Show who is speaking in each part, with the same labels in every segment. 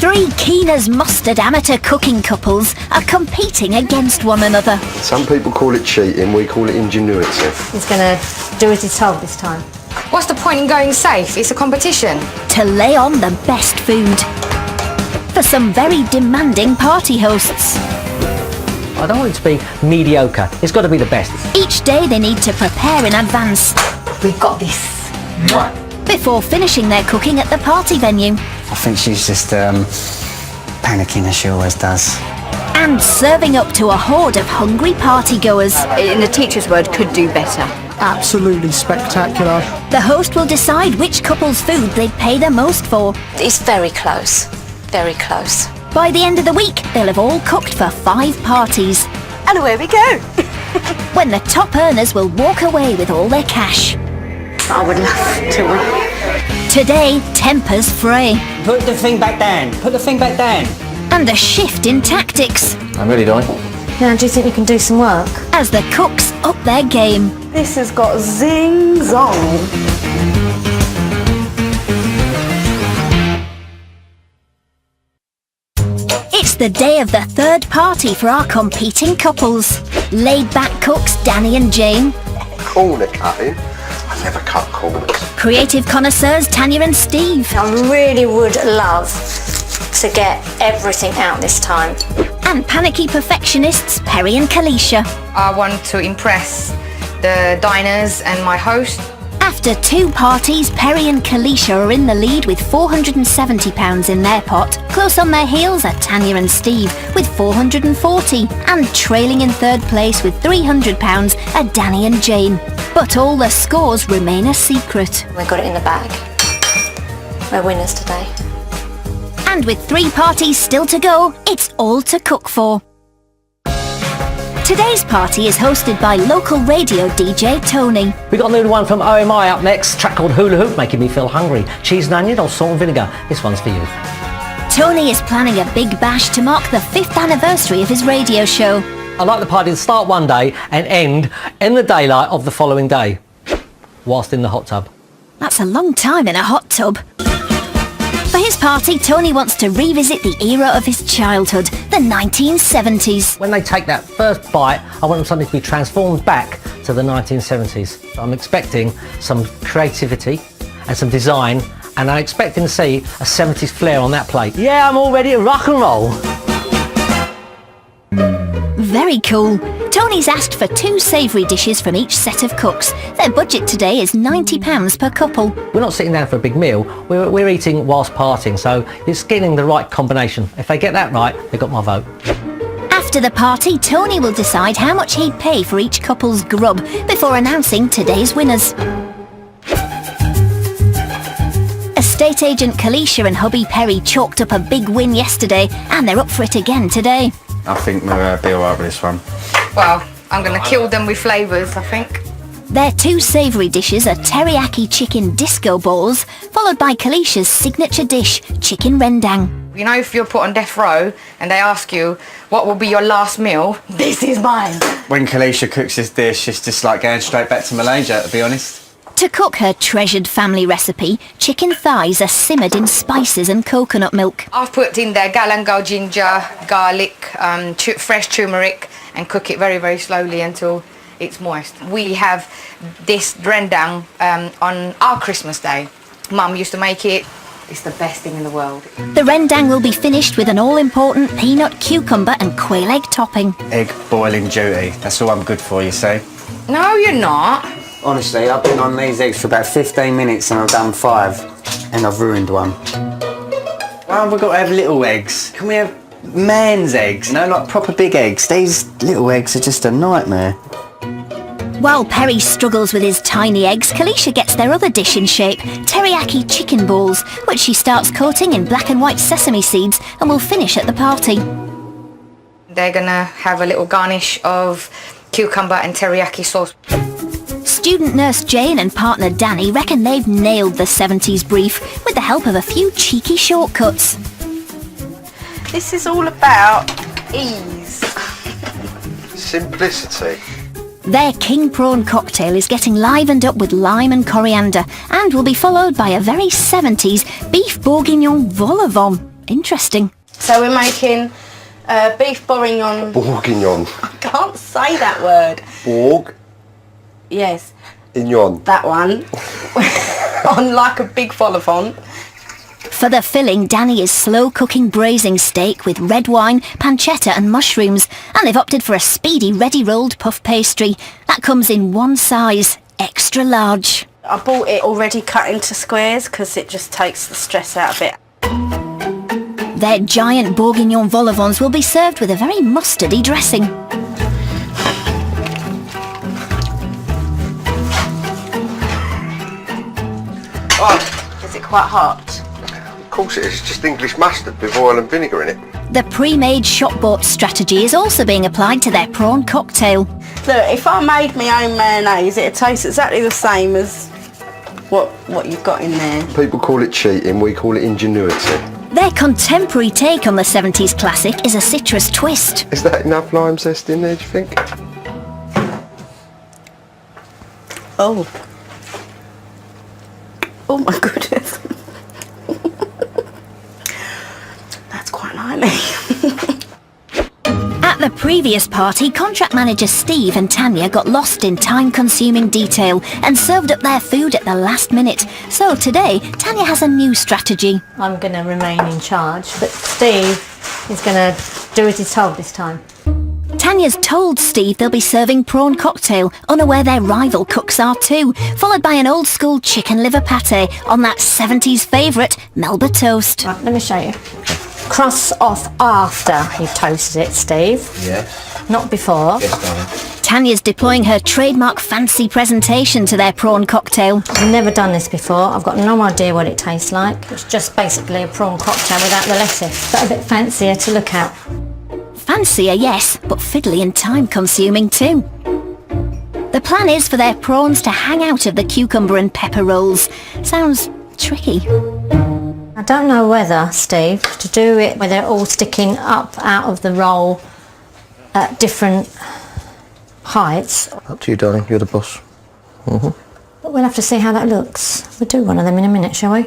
Speaker 1: Three keen as mustard amateur cooking couples are competing against one another.
Speaker 2: Some people call it cheating, we call it ingenuity.
Speaker 3: He's going to do as he's told this time.
Speaker 4: What's the point in going safe? It's a competition.
Speaker 1: To lay on the best food. For some very demanding party hosts.
Speaker 5: I don't want it to be mediocre. It's got to be the best.
Speaker 1: Each day they need to prepare in advance.
Speaker 3: We've got this.
Speaker 5: Right.
Speaker 1: Before finishing their cooking at the party venue.
Speaker 6: I think she's just panicking as she always does.
Speaker 1: And serving up to a horde of hungry partygoers.
Speaker 3: In the teacher's word, could do better.
Speaker 7: Absolutely spectacular.
Speaker 1: The host will decide which couple's food they'd pay the most for.
Speaker 8: It's very close. Very close.
Speaker 1: By the end of the week, they'll have all cooked for 5 parties.
Speaker 8: And away we go.
Speaker 1: When the top earners will walk away with all their cash.
Speaker 3: I would love to win.
Speaker 1: Today, tempers fray.
Speaker 5: Put the thing back down. Put the thing back down.
Speaker 1: And a shift in tactics.
Speaker 5: I'm really dying.
Speaker 3: Now, do you think you can do some work?
Speaker 1: As the cooks up their game.
Speaker 8: This has got zing-zong.
Speaker 1: It's the day of the third party for our competing couples. Laid-back cooks Danny and Jane.
Speaker 2: Corner cutting? I never cut corners.
Speaker 1: Creative connoisseurs Tanya and Steve.
Speaker 3: I really would love to get everything out this time.
Speaker 1: And panicky perfectionists Perry and Khaleesha.
Speaker 4: I want to impress the diners and my host.
Speaker 1: After 2 parties, Perry and Khaleesha are in the lead with £470 in their pot. Close on their heels are Tanya and Steve with £440. And trailing in third place with £300 are Danny and Jane. But all the scores remain a secret.
Speaker 3: We got it in the bag. We're winners today.
Speaker 1: And with 3 parties still to go, it's all to cook for. Today's party is hosted by local radio DJ Tony.
Speaker 5: We got a new one from OMI up next. Track called Hula Hoop, making me feel hungry. Cheese and onion or salt and vinegar. This one's for you.
Speaker 1: Tony is planning a big bash to mark the 5th anniversary of his radio show.
Speaker 5: I'd like the party to start one day and end in the daylight of the following day, whilst in the hot tub.
Speaker 1: That's a long time in a hot tub. For his party, Tony wants to revisit the era of his childhood, the 1970s.
Speaker 5: When they take that first bite, I want something to be transformed back to the 1970s. I'm expecting some creativity and some design, and I'm expecting to see a 70s flair on that plate. Yeah, I'm all ready to rock and roll.
Speaker 1: Very cool. Tony's asked for 2 savoury dishes from each set of cooks. Their budget today is £90 per couple.
Speaker 5: We're not sitting down for a big meal, we're eating whilst partying, so it's getting the right combination. If they get that right, they got my vote.
Speaker 1: After the party, Tony will decide how much he'd pay for each couple's grub before announcing today's winners. Estate agent Khaleesha and hubby Perry chalked up a big win yesterday, and they're up for it again today.
Speaker 6: I think we'll be alright with this one.
Speaker 4: Well, I'm going to kill them with flavours, I think.
Speaker 1: Their 2 savoury dishes are teriyaki chicken disco balls, followed by Khaleesha's signature dish, chicken rendang.
Speaker 4: You know, if you're put on death row and they ask you, what will be your last meal? This is mine.
Speaker 6: When Khaleesha cooks this dish, it's just like going straight back to Malaysia, to be honest.
Speaker 1: To cook her treasured family recipe, chicken thighs are simmered in spices and coconut milk.
Speaker 4: I've put in there galangal ginger, garlic, fresh turmeric, and cook it very, very slowly until it's moist. We have this rendang on our Christmas day. Mum used to make it. It's the best thing in the world.
Speaker 1: The rendang will be finished with an all-important peanut, cucumber and quail egg topping.
Speaker 6: Egg boiling duty. That's all I'm good for, you see.
Speaker 4: No, you're not.
Speaker 6: Honestly, I've been on these eggs for about 15 minutes and I've done 5. And I've ruined one. Why have we got to have little eggs? Can we have man's eggs? You know, like proper big eggs. These little eggs are just a nightmare.
Speaker 1: While Perry struggles with his tiny eggs, Khaleesha gets their other dish in shape, teriyaki chicken balls, which she starts coating in black and white sesame seeds and will finish at the party.
Speaker 4: They're going to have a little garnish of cucumber and teriyaki sauce.
Speaker 1: Student nurse Jane and partner Danny reckon they've nailed the 70s brief with the help of a few cheeky shortcuts.
Speaker 8: This is all about ease.
Speaker 2: Simplicity.
Speaker 1: Their king prawn cocktail is getting livened up with lime and coriander and will be followed by a very 70s beef bourguignon vol au vent. Interesting.
Speaker 8: So we're making beef bourguignon.
Speaker 2: Bourguignon.
Speaker 8: I can't say that word.
Speaker 2: Bourguignon.
Speaker 8: Yes, that one. On like a big vol au vent.
Speaker 1: For the filling, Danny is slow cooking braising steak with red wine, pancetta and mushrooms, and they've opted for a speedy ready rolled puff pastry. That comes in one size, extra large.
Speaker 8: I bought it already cut into squares because it just takes the stress out of it.
Speaker 1: Their giant bourguignon vol au vents will be served with a very mustardy dressing.
Speaker 8: Is it quite hot?
Speaker 2: Of course it is, it's just English mustard with oil and vinegar in it.
Speaker 1: The pre-made shop-bought strategy is also being applied to their prawn cocktail.
Speaker 8: Look, if I made my own mayonnaise, it'd taste exactly the same as what you've got in there.
Speaker 2: People call it cheating, we call it ingenuity.
Speaker 1: Their contemporary take on the 70s classic is a citrus twist.
Speaker 2: Is that enough lime zest in there, do you think?
Speaker 8: Oh. Oh my goodness. That's quite lively.
Speaker 1: At the previous party, contract manager Steve and Tanya got lost in time-consuming detail and served up their food at the last minute. So today, Tanya has a new strategy.
Speaker 3: I'm going to remain in charge, but Steve is going to do as he's told this time.
Speaker 1: Tanya's told Steve they'll be serving prawn cocktail, unaware their rival cooks are too, followed by an old-school chicken liver pate on that 70s favourite, Melba toast.
Speaker 3: Right, let me show you. Cross off after you've toasted it, Steve.
Speaker 6: Yes.
Speaker 3: Not before.
Speaker 6: Yes, darling.
Speaker 1: Tanya's deploying her trademark fancy presentation to their prawn cocktail.
Speaker 3: I've never done this before. I've got no idea what it tastes like. It's just basically a prawn cocktail without the lettuce, but a bit fancier to look at.
Speaker 1: Fancier, yes, but fiddly and time-consuming too. The plan is for their prawns to hang out of the cucumber and pepper rolls. Sounds tricky.
Speaker 3: I don't know whether, Steve, to do it where they're all sticking up out of the roll at different heights.
Speaker 6: Up to you, darling. You're the boss.
Speaker 3: But we'll have to see how that looks. We'll do one of them in a minute, shall we?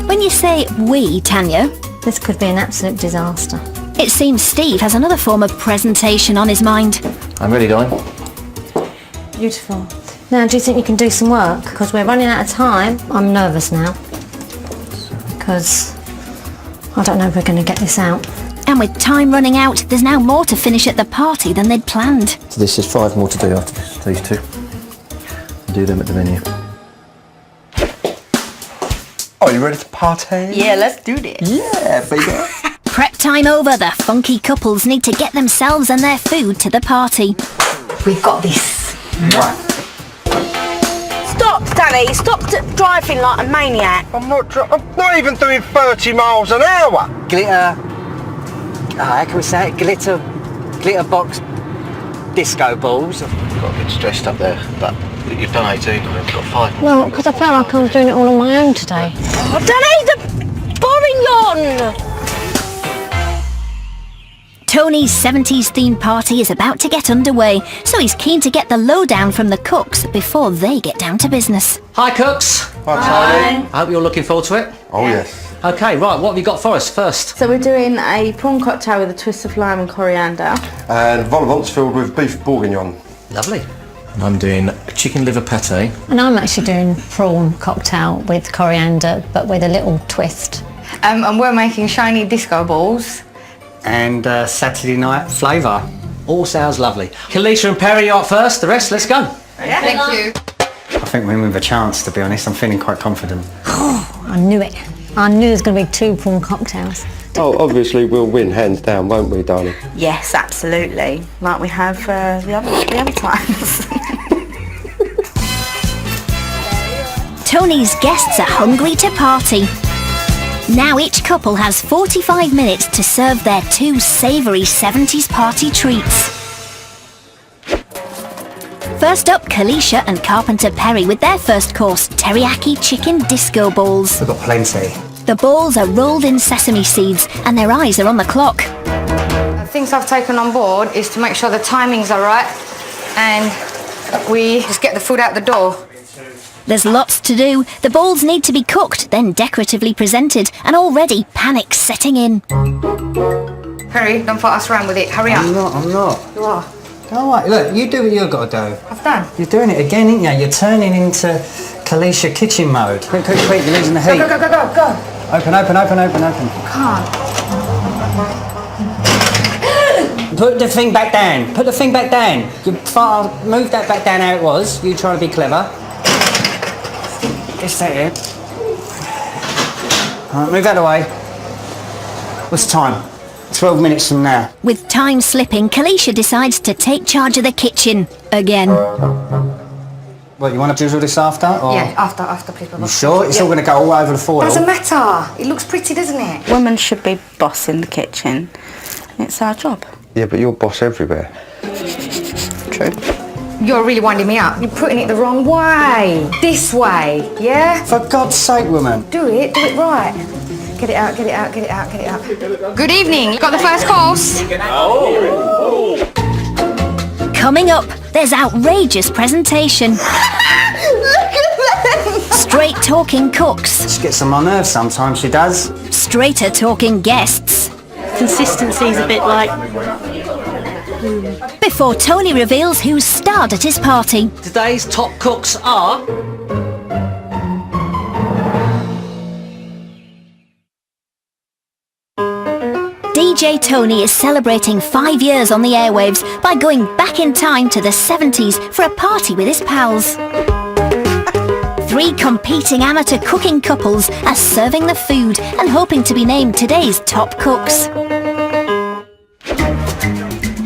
Speaker 1: When you say we, Tanya,
Speaker 3: This could be an absolute disaster.
Speaker 1: it seems Steve has another form of presentation on his mind.
Speaker 6: I'm ready, darling.
Speaker 3: Beautiful. Now, do you think you can do some work? Because we're running out of time. I'm nervous now. Because I don't know if we're going to get this out.
Speaker 1: And with time running out, there's now more to finish at the party than they'd planned.
Speaker 6: So this is 5 more to do after this, these two. Do them at the venue.
Speaker 2: Oh, you ready to party?
Speaker 8: Yeah, let's do this.
Speaker 2: Yeah, baby.
Speaker 1: Prep time over, the funky couples need to get themselves and their food to the party.
Speaker 3: We've got this.
Speaker 2: Right.
Speaker 8: Stop, Danny. Stop driving like a maniac.
Speaker 2: I'm not even doing 30 miles an hour.
Speaker 6: Glitter. How can we say it? Glitter box disco balls. I've got a bit stressed up there, but you've done 18 and I've got 5.
Speaker 3: Well, because I felt like I was doing it all on my own today.
Speaker 8: Oh, Danny, the bourguignon!
Speaker 1: Tony's 70s themed party is about to get underway, so he's keen to get the lowdown from the cooks before they get down to business.
Speaker 5: Hi, cooks.
Speaker 2: Hi, Tony.
Speaker 5: I hope you're looking forward to it.
Speaker 2: Oh, yes.
Speaker 5: Okay, right, what have you got for us first?
Speaker 8: So we're doing a prawn cocktail with a twist of lime and coriander.
Speaker 2: And vol au vents filled with beef bourguignon.
Speaker 5: Lovely.
Speaker 9: And I'm doing chicken liver pate.
Speaker 3: And I'm actually doing prawn cocktail with coriander, but with a little twist.
Speaker 4: And we're making shiny disco balls.
Speaker 6: And Saturday night flavour.
Speaker 5: All sounds lovely. Khaleesha and Perry, you're up first. The rest, let's go.
Speaker 4: Thank you.
Speaker 6: I think we're in with a chance, to be honest. I'm feeling quite confident.
Speaker 3: I knew it. I knew there was going to be 2 prawn cocktails.
Speaker 2: Oh, obviously we'll win, hands down, won't we, darling?
Speaker 8: Yes, absolutely. Like we have the other times.
Speaker 1: Tony's guests are hungry to party. Now each couple has 45 minutes to serve their 2 savoury 70s party treats. First up, Khaleesha and Carpenter Perry with their first course, teriyaki chicken disco balls.
Speaker 6: We've got plenty.
Speaker 1: The balls are rolled in sesame seeds and their eyes are on the clock.
Speaker 4: Things I've taken on board is to make sure the timings are right and we just get the food out the door.
Speaker 1: There's lots to do. The balls need to be cooked, then decoratively presented, and already panic's setting in.
Speaker 4: Perry, don't fuck us around with it. Hurry up.
Speaker 6: I'm not.
Speaker 4: You are.
Speaker 6: Go away. Look, you do what you've got to do.
Speaker 4: I've done.
Speaker 6: You're doing it again, ain't you? You're turning into Khaleesha kitchen mode. Quick, quick, quick, you're losing the heat.
Speaker 4: Go.
Speaker 6: Open.
Speaker 4: Can't.
Speaker 6: Put the thing back down. Move that back down how it was. You trying to be clever. Just that here. Alright, move out of the way. What's the time? 12 minutes from now.
Speaker 1: With time slipping, Khaleesha decides to take charge of the kitchen again.
Speaker 6: What, you want to drizzle this after? Or?
Speaker 4: Yeah, after, please.
Speaker 6: You sure? It's all going to go all over the foil.
Speaker 4: Doesn't matter. It looks pretty, doesn't it?
Speaker 8: Women should be boss in the kitchen. It's our job.
Speaker 2: Yeah, but you're boss everywhere.
Speaker 8: True.
Speaker 4: You're really winding me up. You're putting it the wrong way. This way, yeah?
Speaker 6: For God's sake, woman.
Speaker 4: Do it right. Get it out. Good evening. Got the first course.
Speaker 1: Coming up, there's outrageous presentation.
Speaker 8: Look at them!
Speaker 1: Straight talking cooks.
Speaker 6: She gets on my nerves sometimes, she does.
Speaker 1: Straighter talking guests.
Speaker 8: Consistency's a bit like...
Speaker 1: Before Tony reveals who's starred at his party.
Speaker 5: Today's top cooks are...
Speaker 1: DJ Tony is celebrating 5 years on the airwaves by going back in time to the 70s for a party with his pals. 3 competing amateur cooking couples are serving the food and hoping to be named today's top cooks.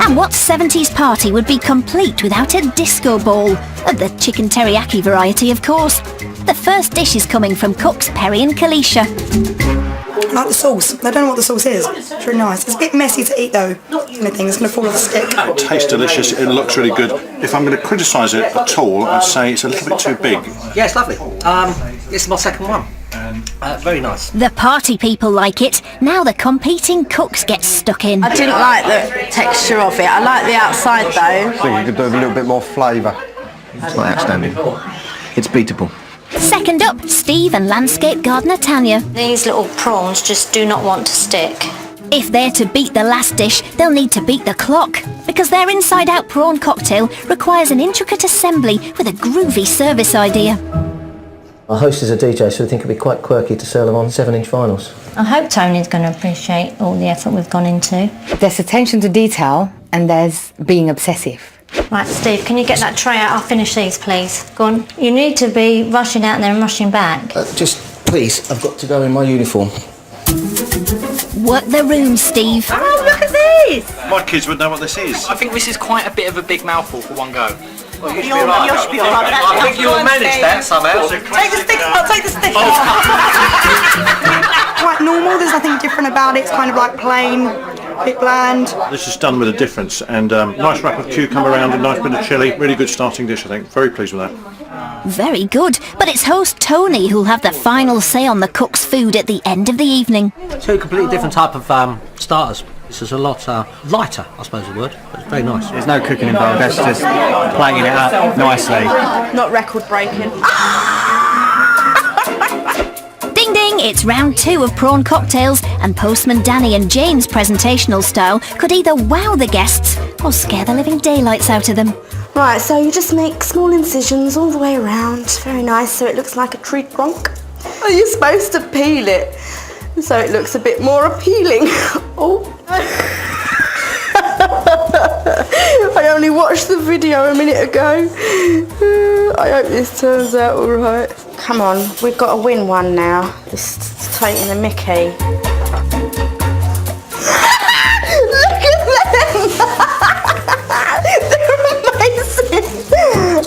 Speaker 1: And what 70s party would be complete without a disco ball? Of the chicken teriyaki variety, of course. The first dish is coming from cooks Perry and Khaleesha.
Speaker 10: I like the sauce. I don't know what the sauce is. It's really nice. It's a bit messy to eat though. Anything that's going to fall off the stick.
Speaker 9: It tastes delicious, it looks really good. If I'm going to criticise it at all, I'd say it's a little bit too big.
Speaker 5: Yeah, it's lovely. This is my second one. Very nice.
Speaker 1: The party people like it. Now the competing cooks get stuck in.
Speaker 8: I didn't like the texture of it. I like the outside though.
Speaker 2: I think you could do with a little bit more flavour.
Speaker 9: It's not outstanding. It's beatable.
Speaker 1: Second up, Steve and landscape gardener Tanya.
Speaker 3: These little prawns just do not want to stick.
Speaker 1: If they're to beat the last dish, they'll need to beat the clock, because their inside-out prawn cocktail requires an intricate assembly with a groovy service idea.
Speaker 5: Our host is a DJ, so we think it'd be quite quirky to serve them on 7-inch vinyls.
Speaker 3: I hope Tony's going to appreciate all the effort we've gone into.
Speaker 4: There's attention to detail and there's being obsessive.
Speaker 3: Right, Steve, can you get that tray out? I'll finish these, please. Go on. You need to be rushing out there and rushing back.
Speaker 9: Just, please, I've got to go in my uniform.
Speaker 1: Work the room, Steve.
Speaker 8: Oh, look at this!
Speaker 9: My kids would know what this is.
Speaker 5: I think this is quite a bit of a big mouthful for one go.
Speaker 8: You'll be alright.
Speaker 5: I think you'll manage that somehow.
Speaker 10: Take the stick out, take the stick out. Quite normal, there's nothing different about it. It's kind of like plain, a bit bland.
Speaker 9: This is done with a difference, and nice wrap of cucumber around, a nice bit of chilli. Really good starting dish, I think. Very pleased with that.
Speaker 1: Very good, but it's host Tony who'll have the final say on the cook's food at the end of the evening.
Speaker 5: 2 completely different type of starters. This is a lot lighter, I suppose the word, but it's very nice.
Speaker 6: There's no cooking involved, that's just plating it up nicely.
Speaker 8: Not record breaking.
Speaker 1: Ding ding, it's round 2 of prawn cocktails, and postman Danny and Jane's presentational style could either wow the guests or scare the living daylights out of them.
Speaker 8: Right, so you just make small incisions all the way around. Very nice, so it looks like a tree trunk. Are you supposed to peel it so it looks a bit more appealing? Oh. I only watched the video a minute ago. I hope this turns out all right. Come on, we've got to win one now. This is taking the mickey. Look at them! They're amazing.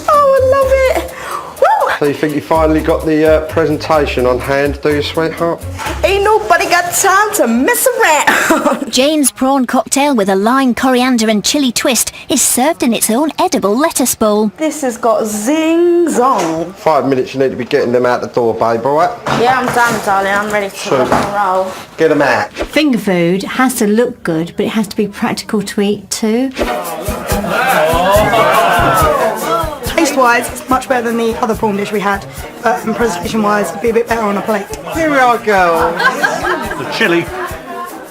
Speaker 8: Oh, I love it. Woo!
Speaker 2: So you think you finally got the presentation on hand, do you, sweetheart?
Speaker 8: Ain't nobody got time to mess around.
Speaker 1: Jane's prawn cocktail with a lime, coriander and chilli twist is served in its own edible lettuce bowl.
Speaker 8: This has got zing zong.
Speaker 2: 5 minutes, you need to be getting them out the door, babe, alright?
Speaker 8: Yeah, I'm done, darling. I'm ready to rock and roll.
Speaker 2: Get them out.
Speaker 3: Finger food has to look good, but it has to be practical to eat too.
Speaker 10: Tastes taste-wise, it's much better than the other prawn dish we had, but presentation-wise, it'd be a bit better on a plate.
Speaker 2: Here we are, girls.
Speaker 9: The chilli,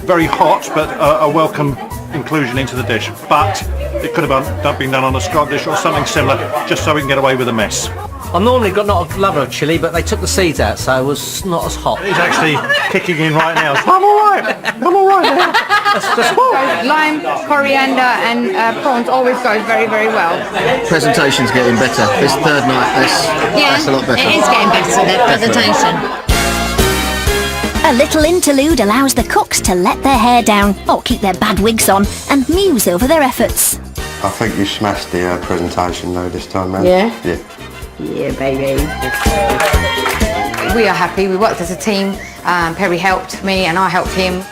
Speaker 9: very hot, but a welcome inclusion into the dish. But it could have been done on a scallop dish or something similar, just so we can get away with a mess.
Speaker 5: I'm normally not a lover of chilli, but they took the seeds out, so it was not as hot.
Speaker 9: It's actually kicking in right now. I'm all right. I'm all right now.
Speaker 4: Lime, coriander and prawns always goes very, very well.
Speaker 11: Presentation's getting better. This third night, that's a lot better.
Speaker 3: It is getting better, the presentation.
Speaker 1: A little interlude allows the cooks to let their hair down, or keep their bad wigs on, and muse over their efforts.
Speaker 2: I think you smashed the presentation though this time, man.
Speaker 8: Yeah?
Speaker 2: Yeah.
Speaker 8: Yeah, baby.
Speaker 4: We are happy. We worked as a team. Perry helped me and I helped him.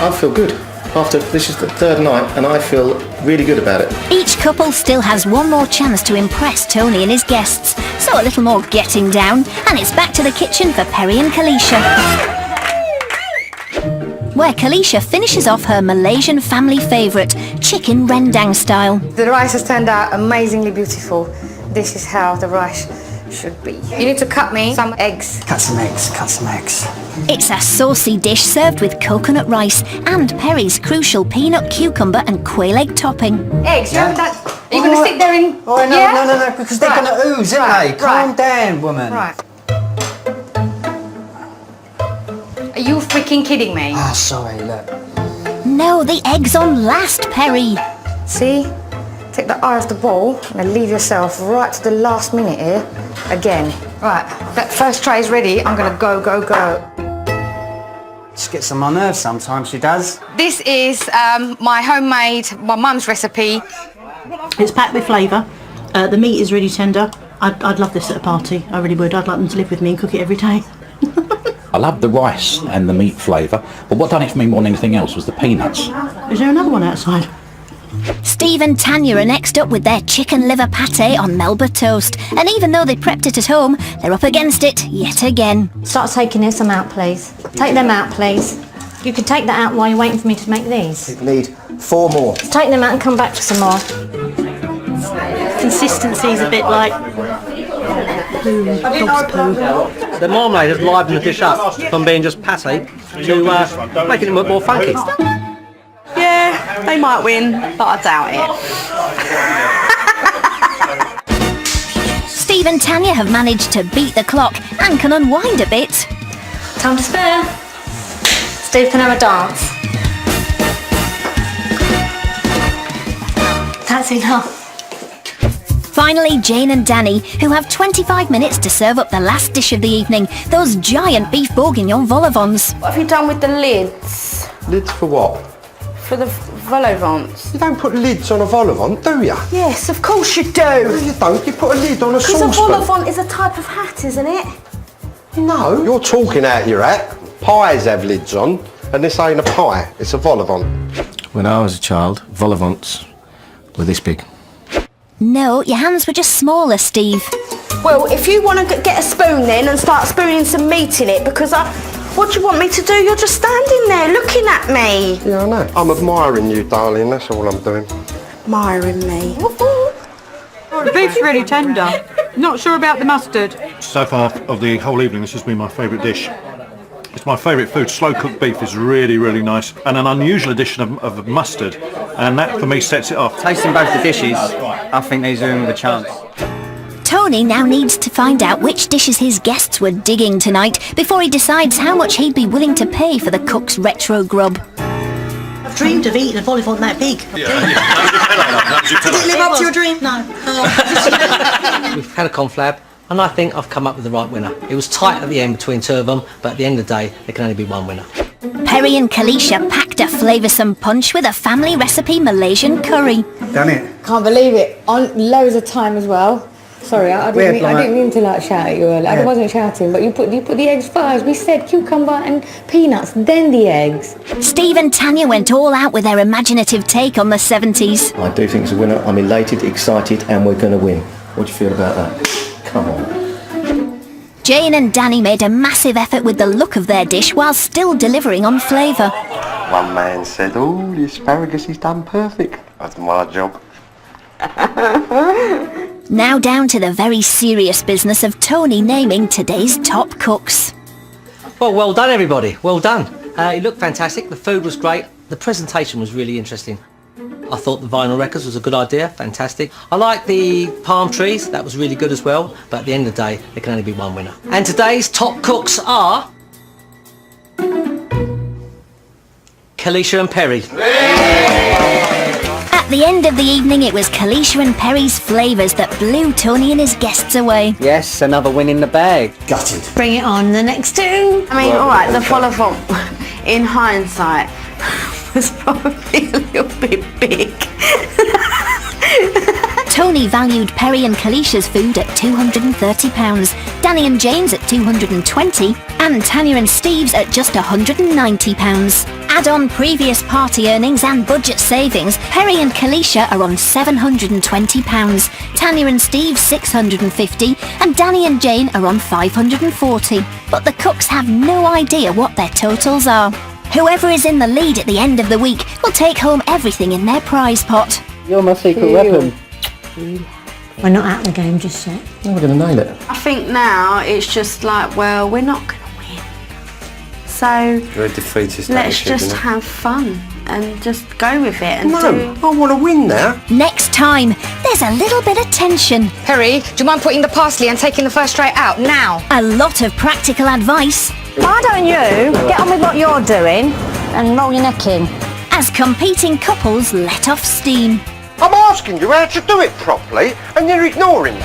Speaker 11: I feel good. This is the third night and I feel really good about it.
Speaker 1: Each couple still has one more chance to impress Tony and his guests, so a little more getting down, and it's back to the kitchen for Perry and Khaleesha, where Khaleesha finishes off her Malaysian family favourite, chicken rendang style.
Speaker 4: The rice has turned out amazingly beautiful. This is how the rice should be. You need to cut me some eggs.
Speaker 6: Cut some eggs.
Speaker 1: It's a saucy dish served with coconut rice and Perry's crucial peanut, cucumber and quail egg topping.
Speaker 4: Eggs, are you going to sit there in...
Speaker 6: Oh, no, because they're going to ooze, aren't they? Calm down, woman.
Speaker 4: Right. Are you freaking kidding me?
Speaker 6: Ah, sorry, look.
Speaker 1: No, the egg's on last, Perry.
Speaker 4: See? Take the eye off the ball and leave yourself right to the last minute here. Again. Right, that first tray is ready. I'm going to go.
Speaker 6: She gets on my nerves sometimes, she does.
Speaker 4: This is my mum's recipe.
Speaker 12: It's packed with flavour. The meat is really tender. I'd love this at a party. I really would. I'd like them to live with me and cook it every day.
Speaker 13: I love the rice and the meat flavour, but what done it for me more than anything else was the peanuts.
Speaker 12: Is there another one outside?
Speaker 1: Steve and Tanya are next up with their chicken liver pate on Melba toast, and even though they prepped it at home, they're up against it yet again.
Speaker 3: Start taking some out, please. Take them out, please. You can take that out while you're waiting for me to make these.
Speaker 6: You need 4 more.
Speaker 3: Take them out and come back for some more.
Speaker 12: Consistency's a bit like dog's poo.
Speaker 5: The marmalade has livened the dish up from being just pate to making it more funky.
Speaker 8: Yeah, they might win, but I doubt
Speaker 1: it. Steve and Tanya have managed to beat the clock and can unwind a bit.
Speaker 3: Time to spare. Steve can have a dance. That's enough.
Speaker 1: Finally, Jane and Danny, who have 25 minutes to serve up the last dish of the evening, those giant beef bourguignon vol au vents.
Speaker 8: What have you done with the lids?
Speaker 2: Lids for what?
Speaker 8: For the vol au vents.
Speaker 2: You don't put lids on a vol au vent, do you?
Speaker 8: Yes, of course you do.
Speaker 2: No, you don't. You put a lid on a saucepan.
Speaker 8: Because a vol au vent is a type of hat, isn't it?
Speaker 2: No, you're talking out your hat. Pies have lids on, and this ain't a pie. It's a vol au vent.
Speaker 11: When I was a child, vol au vents were this big.
Speaker 1: No, your hands were just smaller, Steve.
Speaker 8: Well, if you want to get a spoon then and start spooning some meat in it, because what do you want me to do? You're just standing there looking at me.
Speaker 2: Yeah, I know. I'm admiring you, darling. That's all I'm doing.
Speaker 8: Admiring me.
Speaker 12: Oh, the beef's really tender. Not sure about the mustard.
Speaker 9: So far of the whole evening, this has been my favourite dish. It's my favourite food. Slow cooked beef is really, really nice, and an unusual addition of mustard, and that for me sets it off.
Speaker 6: Tasting both the dishes, I think these are in with a chance.
Speaker 1: Tony now needs to find out which dishes his guests were digging tonight before he decides how much he'd be willing to pay for the cook's retro grub.
Speaker 12: I've dreamed of eating a vol au vent that big.
Speaker 10: Did it live up to your dream? No.
Speaker 5: We've had a conflab, and I think I've come up with the right winner. It was tight at the end between two of them, but at the end of the day, there can only be one winner.
Speaker 1: Perry and Khaleesha packed a flavoursome punch with a family recipe Malaysian curry.
Speaker 6: Done it.
Speaker 4: Can't believe it. On loads of time as well. Sorry, I didn't mean to shout at you earlier. I wasn't shouting, but you put the eggs first. We said cucumber and peanuts, then the eggs.
Speaker 1: Steve and Tanya went all out with their imaginative take on the 70s.
Speaker 11: I do think it's a winner. I'm elated, excited, and we're going to win. What do you feel about that? Come on.
Speaker 1: Jane and Danny made a massive effort with the look of their dish while still delivering on flavour.
Speaker 2: One man said, "Oh, the asparagus is done perfect." That's my job.
Speaker 1: Now down to the very serious business of Tony naming today's top cooks.
Speaker 5: Well done everybody, well done. It looked fantastic, the food was great, the presentation was really interesting. I thought the vinyl records was a good idea, fantastic. I like the palm trees, that was really good as well, but at the end of the day, there can only be one winner. And today's top cooks are... Khaleesha and Perry.
Speaker 1: At the end of the evening, it was Khaleesha and Perry's flavours that blew Tony and his guests away.
Speaker 6: Yes, another win in the bag.
Speaker 11: Gutted.
Speaker 3: Bring it on, the next two.
Speaker 8: I mean, alright, the vol au vent, in hindsight, was probably a little bit big.
Speaker 1: Tony valued Perry and Khaleesha's food at £230, Danny and Jane's at £220, and Tanya and Steve's at just £190. Add on previous party earnings and budget savings, Perry and Khaleesha are on £720, Tanya and Steve £650, and Danny and Jane are on £540. But the cooks have no idea what their totals are. Whoever is in the lead at the end of the week will take home everything in their prize pot.
Speaker 6: You're my secret weapon.
Speaker 3: We're not out of the game just yet.
Speaker 11: No, we're going to nail it.
Speaker 8: I think now it's just like, well, we're not going to win. So
Speaker 2: You're a defeatist
Speaker 8: let's
Speaker 2: attitude,
Speaker 8: just
Speaker 2: innit?
Speaker 8: have fun and just go with it and
Speaker 2: No,
Speaker 8: do...
Speaker 2: I want to win now.
Speaker 1: Next time, there's a little bit of tension,
Speaker 4: Perry, do you mind putting the parsley and taking the first tray out now?
Speaker 1: a lot of practical advice,
Speaker 3: Why don't you get on with what you're doing and roll your neck in?
Speaker 1: as competing couples let off steam.
Speaker 2: I'm asking you how to do it properly, and you're ignoring me.